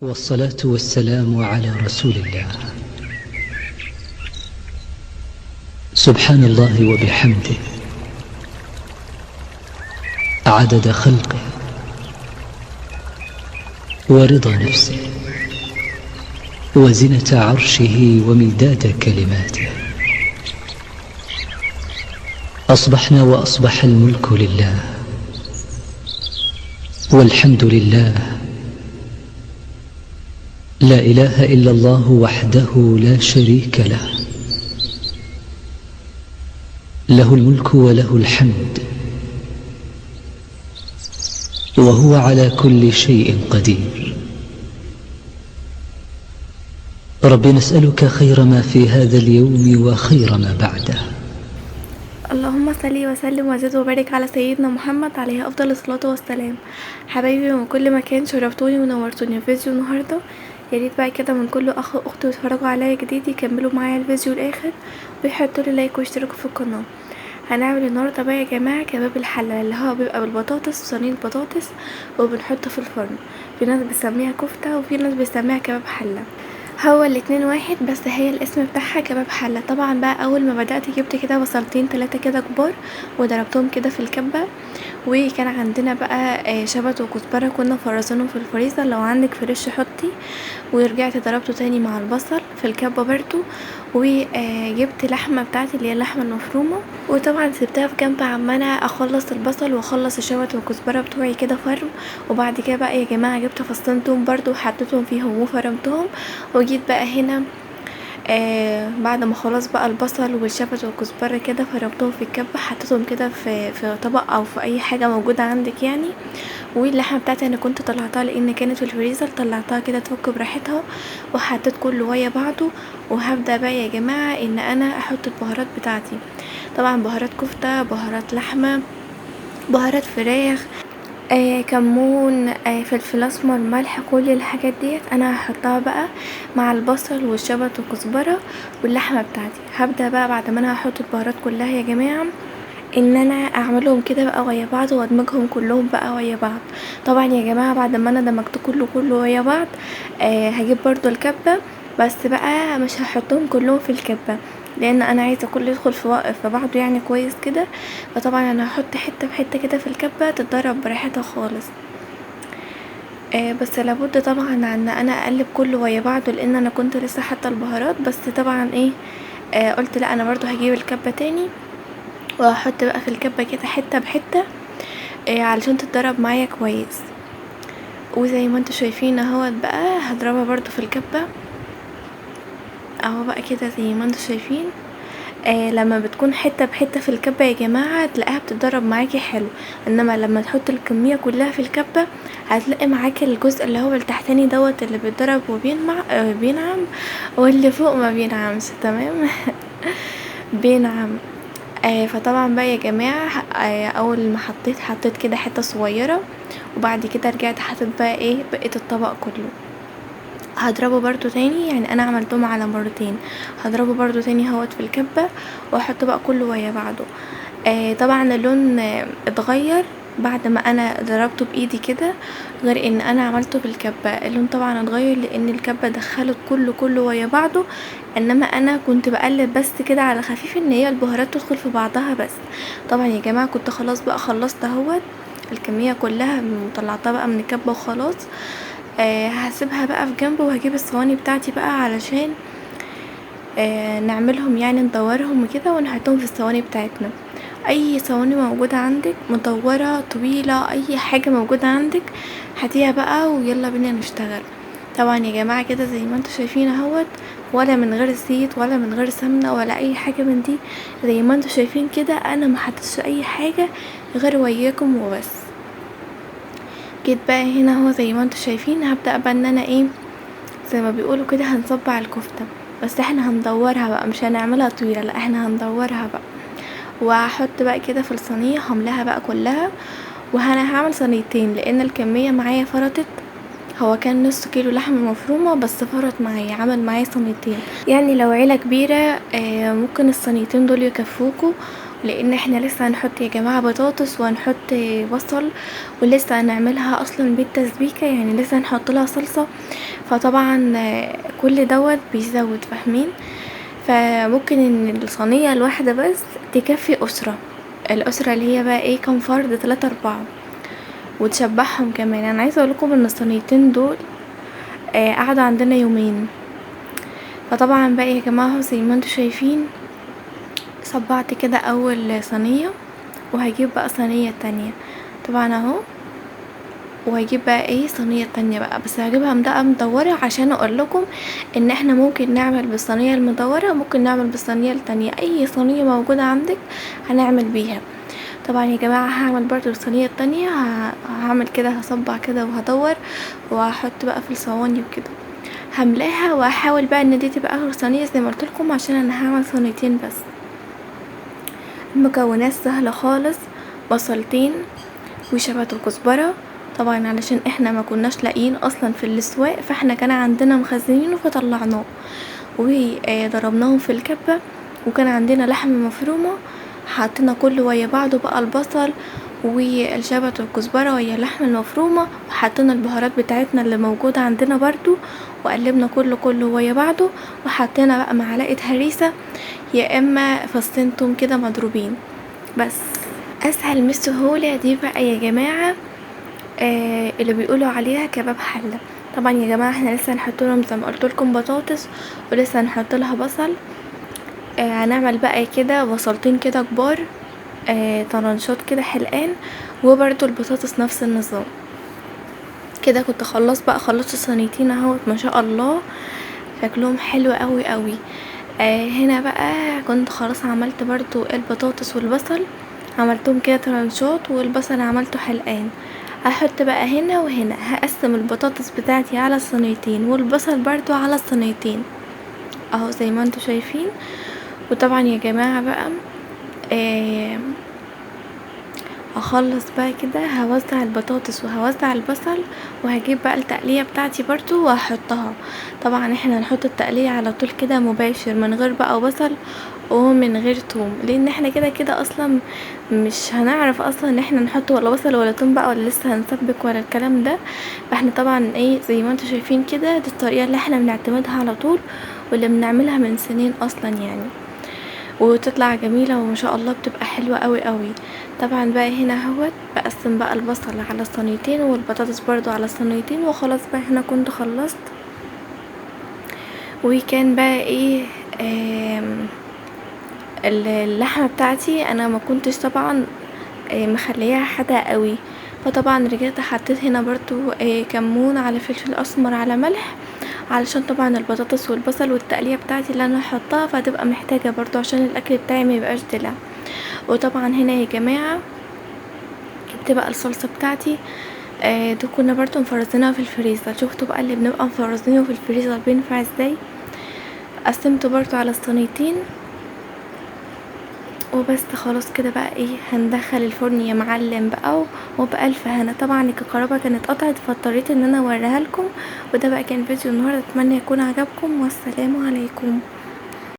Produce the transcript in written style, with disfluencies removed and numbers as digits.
والصلاة والسلام على رسول الله. سبحان الله وبحمده عدد خلقه ورضا نفسه وزنة عرشه ومداد كلماته. أصبحنا وأصبح الملك لله والحمد لله، لا إله إلا الله وحده لا شريك له، له الملك وله الحمد وهو على كل شيء قدير. رب نسألك خير ما في هذا اليوم وخير ما بعده. اللهم صل وسلم وزد وبارك على سيدنا محمد عليه افضل الصلاه والسلام. حبايبي من كل مكان، شرفتوني ونورتوني في فيديو النهارده. يا ريت بقى كده من كل اخ واخت بيتفرجوا عليا جديد يكملوا معايا الفيديو الاخر ويحطوا لي لايك ويشتركوا في القناه. هنعمل النهارده بقى يا جماعه كباب الحله، اللي هو بيبقى بالبطاطس وصينيه بطاطس وبنحطه في الفرن. في ناس بتسميها كفته وفي ناس بتسميها كباب حله، هو الاتنين واحد بس هي الاسم بتاعها كباب حله. طبعا بقى اول ما بدات جبت كده بصلتين 3 كده كبار وضربتهم كده في الكبه، وكان عندنا بقى شبت وكزبره كنا فرزينهم في الفريزر، لو عندك فريش حطي. ورجعت ضربته تاني مع البصل في الكبه برضو، وجبت لحمه بتاعتي اللي هي اللحمه المفرومه، وطبعا سبتها في جنب عماله اخلص البصل واخلص الشبت والكزبره بتوعي كده فرم. وبعد كده بقى يا جماعه جبت فصين توم برضو وحطيتهم فيهم وفرمتهم. وجيت بقى هنا بعد ما خلاص بقى البصل والشبت والكزبره كده فرمتهم في الكبه، حطيتهم كده في طبق او في اي حاجه موجوده عندك يعني. واللحمه بتاعتي انا كنت طلعتها لان كانت في الفريزر، طلعتها كده تفك براحتها وحطيت كله ويا بعضه. وهبدا بقى يا جماعه ان انا احط البهارات بتاعتي، طبعا بهارات كفته، بهارات لحمه، بهارات فراخ، كمون، فلفل اسمر، ملح، كل الحاجات ديت انا هحطها بقى مع البصل والشبت والكزبره واللحمه بتاعتي. هبدا بقى بعد ما انا هحط البهارات كلها يا جماعه ان انا اعملهم كده بقى ويا بعض وادمجهم كلهم بقى ويا بعض. طبعا يا جماعه بعد ما انا دمجت كله ويا بعض، هجيب برضو الكبه، بس بقى مش هحطهم كلهم في الكبه لان انا عايزه كله يدخل في بعضه يعني كويس كده. فطبعا انا هحط حته بحته كده في الكبه تتضرب براحتها خالص. بس لابد طبعا ان انا اقلب كله ويا بعضه لان انا كنت لسه حاطه البهارات، بس طبعا ايه قلت لا انا برضو هجيب الكبه تاني وهحط بقى في الكبه كده حته بحته علشان تتضرب معايا كويس. وزي ما انتوا شايفين اهوت بقى هضربها برضو في الكبه اهو بقى كده زي ما انتوا شايفين. لما بتكون حته بحته في الكبه يا جماعه تلاقيها بتتضرب معاكي حلو، انما لما تحط الكميه كلها في الكبه هتلاقي معاكي الجزء اللي هو التحتاني دوت اللي بيتضرب بينعم واللي فوق ما بينعمش، تمام. بينعم. فطبعا بقى يا جماعه اول ما حطيت كده حته صغيره، وبعد كده رجعت حطيت بقى ايه بقيه الطبق كله. هضربه برضو تاني، يعني انا عملتهم على مرتين، هضربه برضو تاني هوت في الكبة واحط بقى كله ويا بعضه. طبعا اللون اتغير بعد ما انا ضربته بايدي كده، غير ان انا عملته بالكبة اللون طبعا اتغير لان الكبة دخلت كله ويا بعضه، انما انا كنت بقلب بس كده على خفيف ان هي البهارات تدخل في بعضها بس. طبعا يا جماعة كنت خلاص بقى خلصت اهوت الكمية كلها وطلعتها بقى من الكبة وخلاص. هسيبها بقى في جنب وهجيب الصواني بتاعتي بقى علشان نعملهم يعني ندورهم وكده ونحطهم في الصواني بتاعتنا. اي صواني موجودة عندك مدورة طويلة اي حاجة موجودة عندك هاتيها بقى ويلا بينا نشتغل. طبعا يا جماعة كده زي ما انتوا شايفين اهوت، ولا من غير زيت ولا من غير سمنة ولا اي حاجة من دي، زي ما انتوا شايفين كده انا ما حطيتش اي حاجة غير وياكم وبس. جيت بقى هنا اهو زي ما انتوا شايفين هبدأ بقى ان انا ايه زي ما بيقولوا كده هنصبع الكفتة، بس احنا هندورها بقى مش هنعملها طويلة، لا احنا هندورها بقى. وهحط بقى كده في الصينية هملاها بقى كلها، وانا هعمل صينيتين لان الكمية معايا فرطت. هو كان نص كيلو لحمة مفرومة بس فرط معايا عمل معايا صينيتين، يعني لو عيلة كبيرة ممكن الصينيتين دول يكفوكوا لان احنا لسه هنحط يا جماعة بطاطس وهنحط بصل، ولسه هنعملها اصلا بالتسبيكة، يعني لسه هنحط لها صلصة. فطبعا كل دوت بيزود، فاهمين؟ فممكن ان الصينية الواحدة بس تكفي الاسرة اللي هي بقى ايه، كام فرد، 3 4، وتشبعهم كمان. انا عايزة اقولكم ان الصينيتين دول قعدوا عندنا يومين. فطبعا بقى يا جماعة زي ما انتوا شايفين، صبعت كده اول صينية، وهجيب بقى صينية تانية طبعا اهو، وهجيب بقى ايه صينية تانية بقى، بس هجيبها بقى مدورة عشان اقول لكم ان احنا ممكن نعمل بالصينية المدورة، ممكن نعمل بالصينية التانية، اي صينية موجودة عندك هنعمل بيها. طبعا يا جماعة هعمل برضو الصينية التانية، هعمل كده، هصبع كده وهدور، وهحط بقى في الصواني وكده، هملاها، وهحاول بقى ان دي تبقى اخر صينية زي ما قلت لكم، عشان انا هعمل صينيتين بس. المكونات سهلة خالص، بصلتين وشبت وكزبرة. طبعا علشان احنا ما كناش لاقيين اصلا في الاسواق، فاحنا كان عندنا مخزنينه فطلعناه وضربناهم في الكبة. وكان عندنا لحمة مفرومة، حطينا كله ويا بعضه بقى، البصل والشبت والكزبرة ويا اللحمة المفرومة، وحطينا البهارات بتاعتنا اللي موجودة عندنا برضو، وقلبنا كله ويا بعضه، وحطينا بقى معلقة هريسة يا اما فصين توم كده مضروبين. بس اسهل من السهولة دي بقى يا جماعة اللي بيقولوا عليها كباب حلة. طبعا يا جماعة احنا لسه هنحط لهم زي ما قلت لكم بطاطس، ولسه هنحط لها بصل. هنعمل بقى كده بصلتين كده كبار، طرنشات كده حلقان، وبرده البطاطس نفس النظام كده. كنت خلصت الصينيتين اهوت، ما شاء الله شكلهم حلو قوي قوي. هنا بقى كنت خلاص عملت برضو البطاطس والبصل، عملتهم كده طرنشات، والبصل عملته حلقان. هحط بقى هنا وهنا، هقسم البطاطس بتاعتي على الصينيتين، والبصل برضو على الصينيتين اهو زي ما انتوا شايفين. وطبعا يا جماعة بقى هخلص بقى كده، هوزع البطاطس وهوزع البصل، وهجيب بقى التقلية بتاعتي برضو وهحطها. طبعا احنا هنحط التقلية على طول كده مباشر، من غير بقى بصل ومن غير توم، لان احنا كده كده اصلا مش هنعرف اصلا ان احنا نحط ولا بصل ولا توم بقى، ولا لسه هنسبك ولا الكلام ده. فاحنا طبعا ايه زي ما انتوا شايفين كده، دي الطريقة اللي احنا بنعتمدها على طول، واللي بنعملها من سنين اصلا يعني، وتطلع جميلة وما شاء الله بتبقى حلوة قوي قوي. طبعا بقى هنا اهوت بقسم بقى البصل على الصينيتين، والبطاطس برضو على الصينيتين، وخلاص بقى هنا كنت خلصت. وكان بقى ايه اللحمة بتاعتي انا ما كنتش طبعا مخليها حادقة قوي، فطبعا رجعت حطيت هنا برضو كمون على فلفل اسمر على ملح، علشان طبعا البطاطس والبصل والتقلية بتاعتي اللي انا هحطها فتبقى محتاجة برضو عشان الاكل بتاعي ما يبقاش دلع. وطبعا هنا يا جماعة جبت بقى الصلصة بتاعتي، دي كنا برضو مفرزينها في الفريزر. شفتوا بقى اللي بنبقى مفرزينه في الفريزر بينفع ازاي. قسمته برضو على الصينيتين وبس. خلاص كده بقى ايه، هندخل الفرن يا معلم بقى، وبألف هنا. طبعا الكهرباء كانت قطعت، فاضطريت ان انا اوريها لكم. وده بقى كان فيديو النهارده، اتمنى يكون عجبكم، والسلام عليكم.